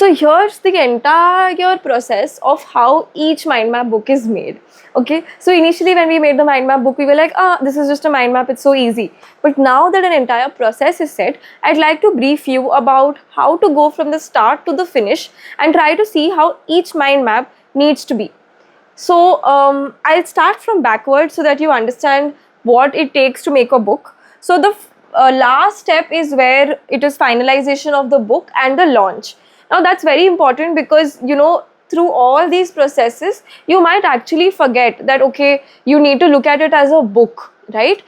So here's the entire process of how each mind map book is made. Okay, so initially when we made the mind map book, we were like, this is just a mind map, it's so easy. But now that an entire process is set, I'd like to brief you about how to go from the start to the finish and try to see how each mind map needs to be. So I'll start from backwards so that you understand what it takes to make a book. So the last step is where it is finalization of the book and the launch. Now that's very important because through all these processes you might actually forget that okay, you need to look at it as a book, right?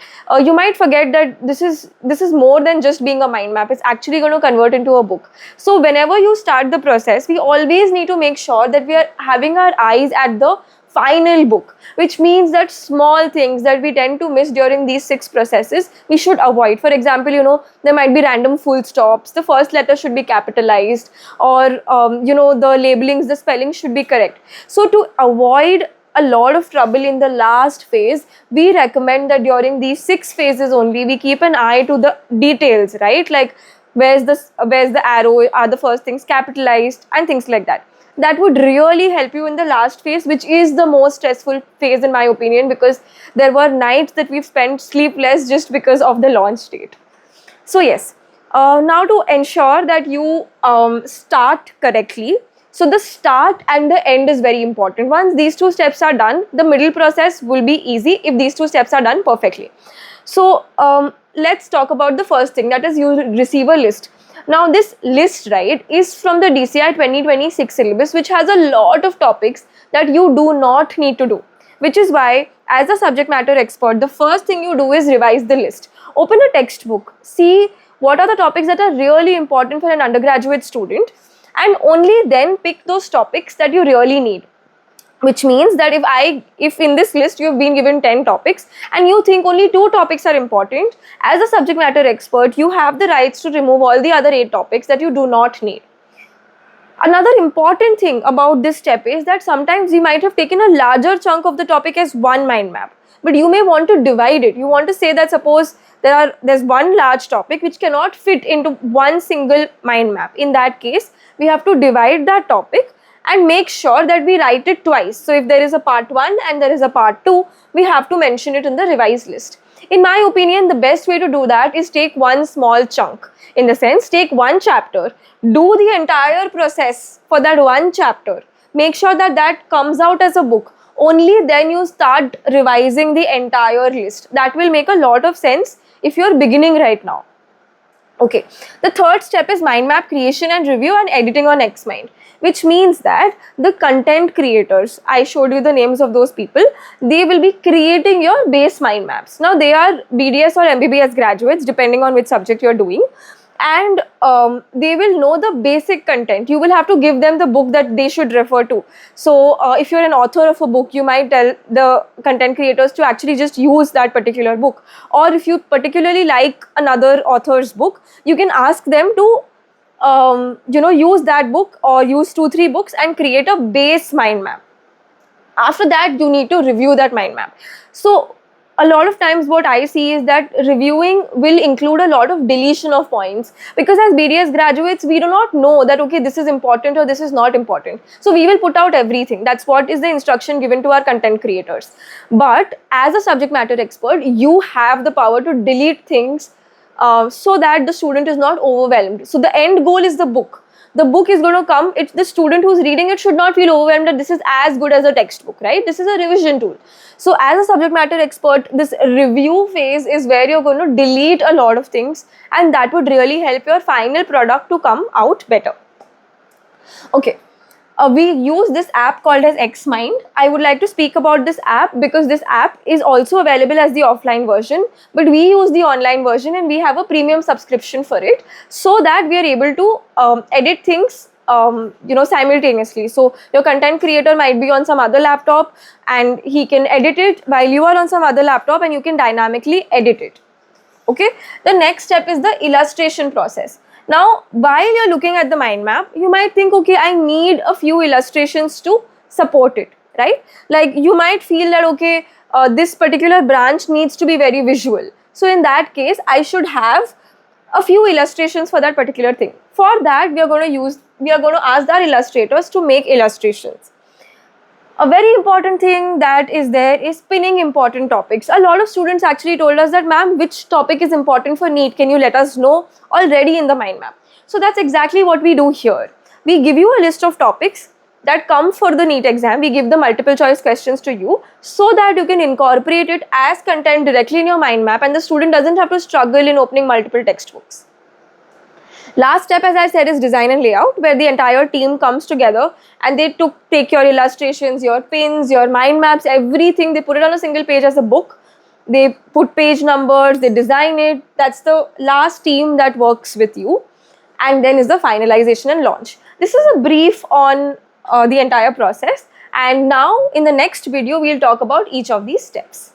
You might forget that this is more than just being a mind map. It's actually going to convert into a book. So whenever you start the process, we always need to make sure that we are having our eyes at the final book, which means that small things that we tend to miss during these 6 processes we should avoid. For example, there might be random full stops, the first letter should be capitalized, or the labelings, the spelling should be correct. So to avoid a lot of trouble in the last phase, we recommend that during these 6 phases only we keep an eye to the details, right? Like where's the arrow, are the first things capitalized, and things like that. That would really help you in the last phase, which is the most stressful phase in my opinion, because there were nights that we've spent sleepless just because of the launch date. So yes, now to ensure that you start correctly, so the start and the end is very important. Once these 2 steps are done, the middle process will be easy if these 2 steps are done perfectly. So let's talk about the first thing, that is you receive a list. Now this list, right, is from the DCI 2026 syllabus, which has a lot of topics that you do not need to do, which is why as a subject matter expert, the first thing you do is revise the list. Open a textbook, see what are the topics that are really important for an undergraduate student, and only then pick those topics that you really need. Which means that if in this list you've been given 10 topics and you think only 2 topics are important, as a subject matter expert, you have the rights to remove all the other 8 topics that you do not need. Another important thing about this step is that sometimes you might have taken a larger chunk of the topic as one mind map, but you may want to divide it. You want to say that suppose there's one large topic which cannot fit into one single mind map. In that case, we have to divide that topic and make sure that we write it twice. So if there is a part 1 and there is a part 2, we have to mention it in the revised list. In my opinion, the best way to do that is take one small chunk. In the sense, take one chapter, do the entire process for that one chapter, make sure that that comes out as a book. Only then you start revising the entire list. That will make a lot of sense if you're beginning right now. Okay, the third step is mind map creation and review and editing on XMind, which means that the content creators, I showed you the names of those people, they will be creating your base mind maps. Now they are BDS or MBBS graduates depending on which subject you're doing, and they will know the basic content. You will have to give them the book that they should refer to. So if you're an author of a book, you might tell the content creators to actually just use that particular book, or if you particularly like another author's book, you can ask them to use that book or use 2-3 books and create a base mind map. After that, you need to review that mind map. So a lot of times what I see is that reviewing will include a lot of deletion of points, because as BDS graduates, we do not know that okay, this is important or this is not important. So we will put out everything. That's what is the instruction given to our content creators. But as a subject matter expert, you have the power to delete things so that the student is not overwhelmed. So the end goal is the book. The book is going to come, it's the student who's reading it should not feel overwhelmed that this is as good as a textbook, right? This is a revision tool. So as a subject matter expert, this review phase is where you're going to delete a lot of things, and that would really help your final product to come out better. Okay. We use this app called as XMind. I would like to speak about this app because this app is also available as the offline version, but we use the online version and we have a premium subscription for it, so that we are able to edit things simultaneously. So your content creator might be on some other laptop and he can edit it while you are on some other laptop, and you can dynamically edit it. Okay. The next step is the illustration process. Now, while you're looking at the mind map, you might think, okay, I need a few illustrations to support it, right? Like you might feel that, okay, this particular branch needs to be very visual. So in that case, I should have a few illustrations for that particular thing. For that, we are going to ask our illustrators to make illustrations. A very important thing that is there is pinning important topics. A lot of students actually told us that, ma'am, which topic is important for NEET? Can you let us know already in the mind map? So that's exactly what we do here. We give you a list of topics that come for the NEET exam. We give the multiple choice questions to you so that you can incorporate it as content directly in your mind map and the student doesn't have to struggle in opening multiple textbooks. Last step, as I said, is design and layout, where the entire team comes together and they take your illustrations, your pins, your mind maps, everything. They put it on a single page as a book. They put page numbers, they design it. That's the last team that works with you. And then is the finalization and launch. This is a brief on the entire process. And now in the next video, we'll talk about each of these steps.